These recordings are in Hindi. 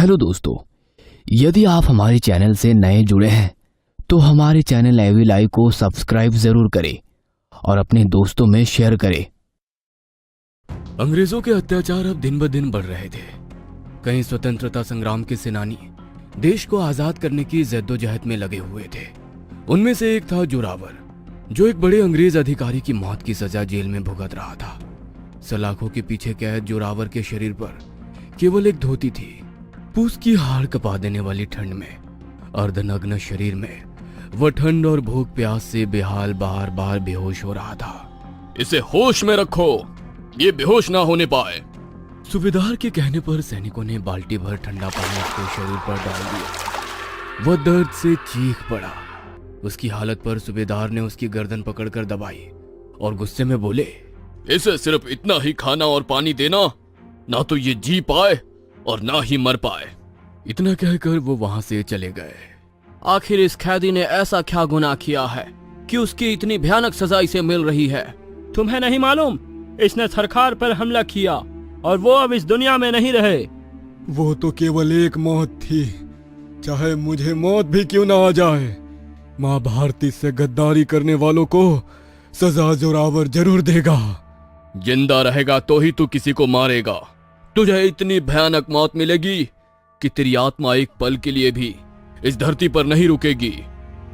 हेलो दोस्तों, यदि आप हमारे चैनल से नए जुड़े हैं तो हमारे चैनल एवी लाइव को सब्सक्राइब जरूर करें और अपने दोस्तों में शेयर करें। अंग्रेजों के अत्याचार अब दिन ब दिन बढ़ रहे थे। कई स्वतंत्रता संग्राम के सेनानी देश को आजाद करने की जद्दोजहद में लगे हुए थे। उनमें से एक था जोरावर, जो एक बड़े अंग्रेज अधिकारी की मौत की सजा जेल में भुगत रहा था। सलाखों के पीछे कैद जोरावर के शरीर पर केवल एक धोती थी। पूस की हाड़ कपा देने वाली ठंड में अर्धनग्न शरीर में वह ठंड और भूख प्यास से बेहाल बार बार बेहोश हो रहा था। इसे होश में रखो, ये बेहोश ना होने पाए। सूबेदार के कहने पर सैनिकों ने बाल्टी भर ठंडा पानी उसके शरीर पर डाल दिया। वह दर्द से चीख पड़ा। उसकी हालत पर सूबेदार ने उसकी गर्दन पकड़कर दबाई और गुस्से में बोले, इसे सिर्फ इतना ही खाना और पानी देना, ना तो ये जी पाए और ना ही मर पाए। इतना कहकर वो वहां से चले गए। आखिर इस कैदी ने ऐसा क्या गुनाह किया है कि उसकी इतनी भयानक सजा इसे मिल रही है? तुम्हें नहीं मालूम, इसने सरकार पर हमला किया और वो अब इस दुनिया में नहीं रहे। वो तो केवल एक मौत थी, चाहे मुझे मौत भी क्यों ना आ जाए। माँ भारती से गद्दारी करने वालों को सजा जोरावर जरूर देगा। जिंदा रहेगा तो ही तू किसी को मारेगा। तुझे इतनी भयानक मौत मिलेगी कि तेरी आत्मा एक पल के लिए भी इस धरती पर नहीं रुकेगी।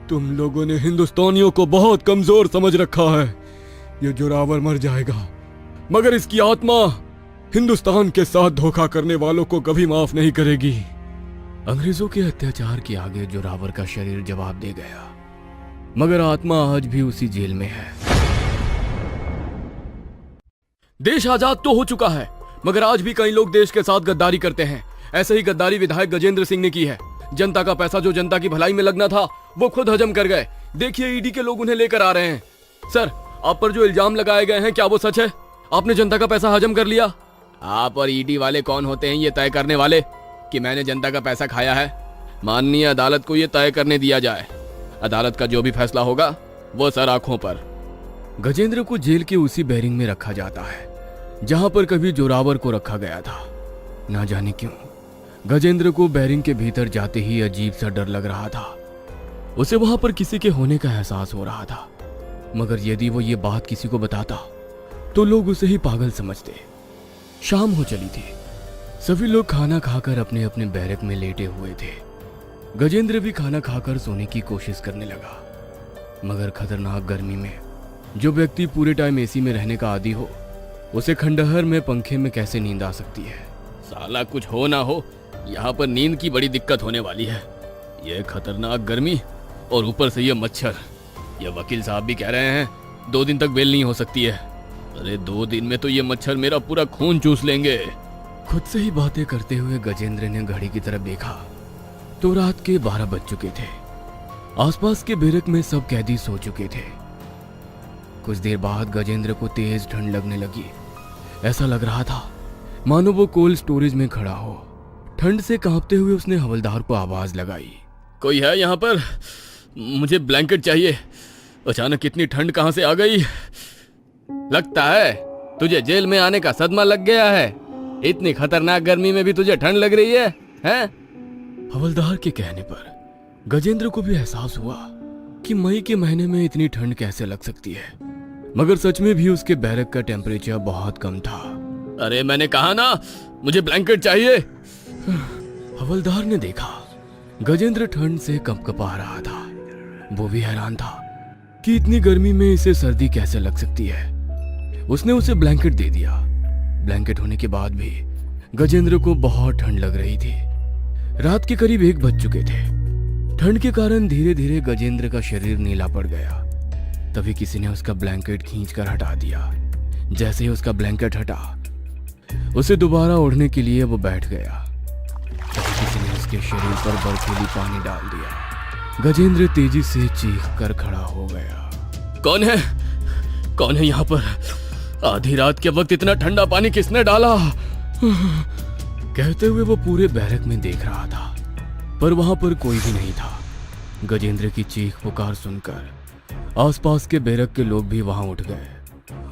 तुम लोगों ने हिंदुस्तानियों को बहुत कमजोर समझ रखा है। ये जोरावर मर जाएगा, मगर इसकी आत्मा हिंदुस्तान के साथ धोखा करने वालों को कभी माफ नहीं करेगी। अंग्रेजों के अत्याचार के आगे जोरावर का शरीर जवाब दे गया, मगर आत्मा आज भी उसी जेल में है। देश आजाद तो हो चुका है, मगर आज भी कई लोग देश के साथ गद्दारी करते हैं। ऐसे ही गद्दारी विधायक गजेंद्र सिंह ने की है। जनता का पैसा जो जनता की भलाई में लगना था, वो खुद हजम कर गए। देखिए, ईडी के लोग उन्हें लेकर आ रहे हैं। सर, आप पर जो इल्जाम लगाए गए हैं, क्या वो सच है? आपने जनता का पैसा हजम कर लिया? आप और ईडी वाले कौन होते हैं ये तय करने वाले कि मैंने जनता का पैसा खाया है? माननीय अदालत को ये तय करने दिया जाए। अदालत का जो भी फैसला होगा वो सर आंखों पर। गजेंद्र को जेल के उसी बैरिंग में रखा जाता है जहां पर कभी जोरावर को रखा गया था। ना जाने क्यों गजेंद्र को बैरिंग के भीतर जाते ही अजीब सा डर लग रहा था। उसे वहां पर किसी के होने का एहसास हो रहा था, मगर यदि वो ये बात किसी को बताता तो लोग उसे ही पागल समझते। शाम हो चली थी। सभी लोग खाना खाकर अपने अपने बैरक में लेटे हुए थे। गजेंद्र भी खाना खाकर सोने की कोशिश करने लगा, मगर खतरनाक गर्मी में जो व्यक्ति पूरे टाइम एसी में रहने का आदी हो, उसे खंडहर में पंखे में कैसे नींद आ सकती है? साला कुछ हो ना हो, यहाँ पर नींद की बड़ी दिक्कत होने वाली है। ये खतरनाक गर्मी और ऊपर से ये मच्छर। ये वकील साहब भी कह रहे हैं 2 दिन तक बेल नहीं हो सकती है। अरे 2 दिन में तो ये मच्छर मेरा पूरा खून चूस लेंगे। खुद से ही बातें करते हुए गजेंद्र ने घड़ी की तरफ देखा तो रात के 12 बज चुके थे। आसपास के बैरक में सब कैदी सो चुके थे। कुछ देर बाद गजेंद्र को तेज ठंड लगने लगी। ऐसा लग रहा था मानो वो कोल्ड स्टोरेज में खड़ा हो। ठंड से कांपते हुए उसने हवलदार को आवाज लगाई, कोई है यहाँ पर? मुझे ब्लैंकेट चाहिए। अचानक इतनी ठंड कहां से आ गई? लगता है तुझे जेल में आने का सदमा लग गया है। इतनी खतरनाक गर्मी में भी तुझे ठंड लग रही है, हैं? हवलदार के कहने पर गजेंद्र को भी एहसास हुआ कि मई के महीने में इतनी ठंड कैसे लग सकती है, मगर सच में भी उसके बैरक का टेम्परेचर बहुत कम था। अरे मैंने कहा ना, मुझे ब्लैंकेट चाहिए। हवलदार ने देखा गजेंद्र ठंड से कंपकपा रहा था। वो भी हैरान था कि इतनी गर्मी में इसे सर्दी कैसे लग सकती है। उसने उसे ब्लैंकेट दे दिया। ब्लैंकेट होने के बाद भी गजेंद्र को बहुत ठंड लग रही थी। रात के करीब 1 बज चुके थे। ठंड के कारण धीरे धीरे गजेंद्र का शरीर नीला पड़ गया। तभी किसी ने उसका ब्लैंकेट खींचकर हटा दिया। जैसे ही उसका ब्लैंकेट हटा, उसे दोबारा ओढ़ने के लिए वो बैठ गया। तभी किसी ने उसके शरीर पर बर्फीली पानी डाल दिया। गजेंद्र तेजी से चीख कर खड़ा हो गया। कौन है? कौन है यहाँ पर? आधी रात के वक्त इतना ठंडा पानी किसने डाला? कहते हुए वो पूरे बैरक में देख रहा था, पर वहां पर कोई भी नहीं था। गजेंद्र की चीख पुकार सुनकर आसपास के बैरक के लोग भी वहां उठ गए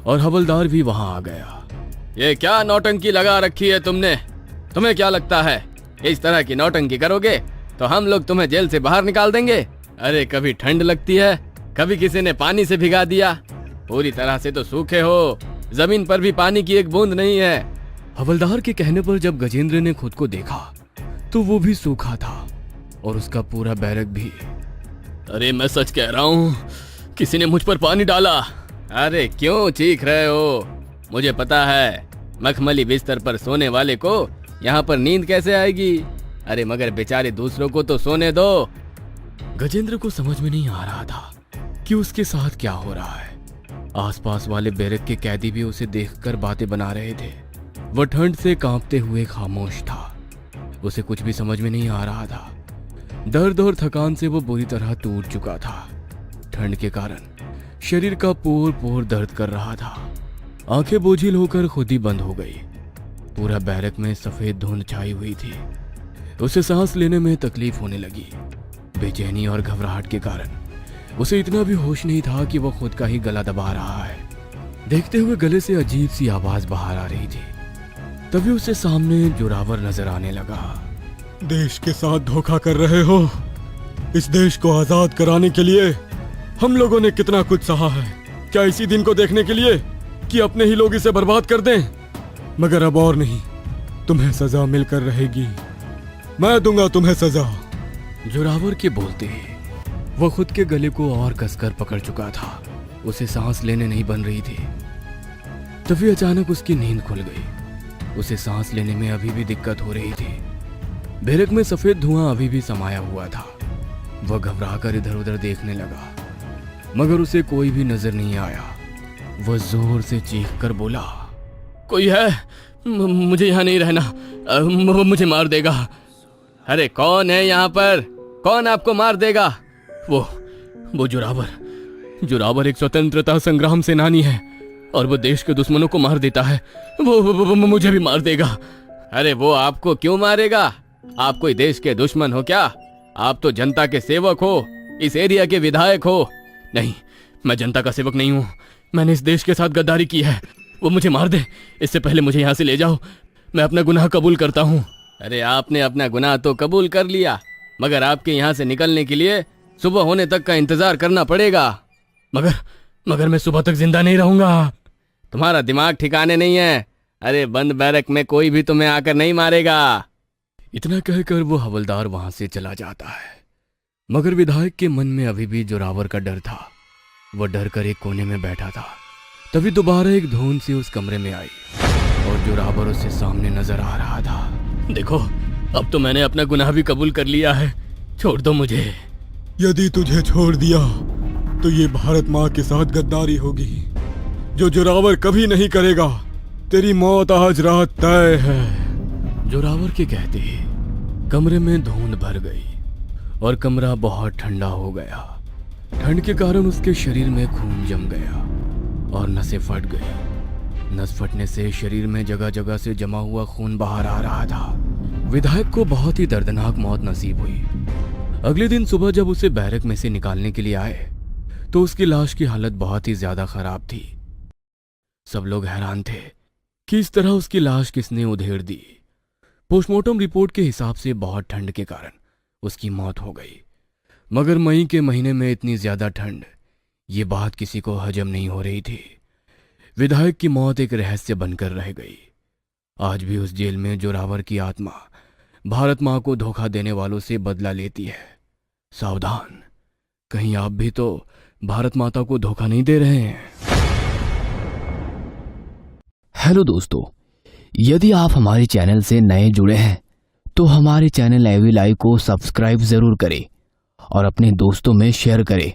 और हवलदार भी वहां आ गया। ये क्या नौटंकी लगा रखी है तुमने? तुम्हें क्या लगता है इस तरह की नौटंकी करोगे तो हम लोग तुम्हें जेल से बाहर निकाल देंगे। अरे कभी ठंड लगती है, कभी किसी ने पानी से भिगा दिया, पूरी तरह से तो सूखे हो, जमीन पर भी पानी की एक बूंद नहीं है। हवलदार के कहने पर जब गजेंद्र ने खुद को देखा तो वो भी सूखा था और उसका पूरा बैरक भी। अरे मैं सच कह रहा हूँ, किसी ने मुझ पर पानी डाला। अरे क्यों चीख रहे हो? मुझे पता है मखमली बिस्तर पर सोने वाले को यहाँ पर नींद कैसे आएगी। अरे मगर बेचारे दूसरों को तो सोने दो। गजेंद्र को समझ में नहीं आ रहा था कि उसके साथ क्या हो रहा है। आसपास वाले बैरक के कैदी भी उसे देखकर बातें बना रहे थे। वह ठंड से कांपते हुए खामोश था। उसे कुछ भी समझ में नहीं आ रहा था। दर्द और थकान से वो बुरी तरह टूट चुका था। ठंड के कारण शरीर का पोर पोर दर्द कर रहा था। आंखें बोझिल होकर खुद ही बंद हो गई। पूरा बैरक में सफेद धुंध छाई हुई थी। उसे सांस लेने में तकलीफ होने लगी। बेचैनी और घबराहट के कारण उसे इतना भी होश नहीं था कि वह खुद का ही गला दबा रहा है। देखते हुए गले से अजीब सी आवाज बाहर आ रही थी। तभी उसे सामने जोरावर नजर आने लगा। देश के साथ धोखा कर रहे हो। इस देश को आजाद कराने के लिए हम लोगों ने कितना कुछ सहा है। क्या इसी दिन को देखने के लिए कि अपने ही लोग इसे बर्बाद कर दें? मगर अब और नहीं, तुम्हें सजा मिलकर रहेगी। मैं दूंगा तुम्हें सजा। जोरावर के बोलते ही वह खुद के गले को और कसकर पकड़ चुका था। उसे सांस लेने नहीं बन रही थी। तभी अचानक उसकी नींद खुल गई। उसे सांस लेने में अभी भी दिक्कत हो रही थी। बैरक में सफेद धुआं अभी भी समाया हुआ था। वह घबराकर इधर उधर देखने लगा, मगर उसे कोई भी नजर नहीं आया। वह जोर से चीख कर बोला, कोई है? मुझे यहाँ नहीं रहना, मुझे मार देगा। अरे कौन है यहाँ पर? कौन आपको मार देगा? वो जोरावर एक स्वतंत्रता संग्राम सेनानी है और वो देश के दुश्मनों को मार देता है। वो मुझे भी मार देगा। अरे वो आपको क्यों मारेगा? आप कोई देश के दुश्मन हो क्या? आप तो जनता के सेवक हो, इस एरिया के विधायक हो। नहीं, मैं जनता का सेवक नहीं हूँ। मैंने इस देश के साथ गद्दारी की है। वो मुझे मार दे, इससे पहले मुझे यहाँ से ले जाओ। मैं अपना गुनाह कबूल करता हूँ। अरे आपने अपना गुनाह तो कबूल कर लिया, मगर आपके यहाँ से निकलने के लिए सुबह होने तक का इंतजार करना पड़ेगा। मगर मैं सुबह तक जिंदा नहीं रहूंगा। तुम्हारा दिमाग ठिकाने नहीं है। अरे बंद बैरक में कोई भी तुम्हें आकर नहीं मारेगा। इतना कहकर वो हवलदार वहां से चला जाता है। मगर विधायक के मन में अभी भी जोरावर का डर था। वह डर कर एक कोने में बैठा था। तभी दोबारा एक धुंध सी उस कमरे में आई और जोरावर उससे सामने नजर आ रहा था। देखो, अब तो मैंने अपना गुनाह भी कबूल कर लिया है। छोड़ दो मुझे। यदि तुझे छोड़ दिया तो ये भारत माँ के साथ गद्दारी होगी, जो जोरावर कभी नहीं करेगा। तेरी मौत आज रात तय है। जोरावर के कहते ही कमरे में धुंध भर गई और कमरा बहुत ठंडा हो गया। ठंड के कारण उसके शरीर में खून जम गया और नसें फट गई। नस फटने से शरीर में जगह जगह से जमा हुआ खून बाहर आ रहा था। विधायक को बहुत ही दर्दनाक मौत नसीब हुई। अगले दिन सुबह जब उसे बैरक में से निकालने के लिए आए तो उसकी लाश की हालत बहुत ही ज्यादा खराब थी। सब लोग हैरान थे कि इस तरह उसकी लाश किसने उधेड़ दी। पोस्टमार्टम रिपोर्ट के हिसाब से बहुत ठंड के कारण उसकी मौत हो गई। मगर मई के महीने में इतनी ज्यादा ठंड, ये बात किसी को हजम नहीं हो रही थी। विधायक की मौत एक रहस्य बनकर रह गई। आज भी उस जेल में जोरावर की आत्मा भारत माँ को धोखा देने वालों से बदला लेती है। सावधान, कहीं आप भी तो भारत माता को धोखा नहीं दे रहे हैं। हेलो दोस्तों, यदि आप हमारे चैनल से नए जुड़े हैं तो हमारे चैनल एवी लाइव को सब्सक्राइब जरूर करें और अपने दोस्तों में शेयर करें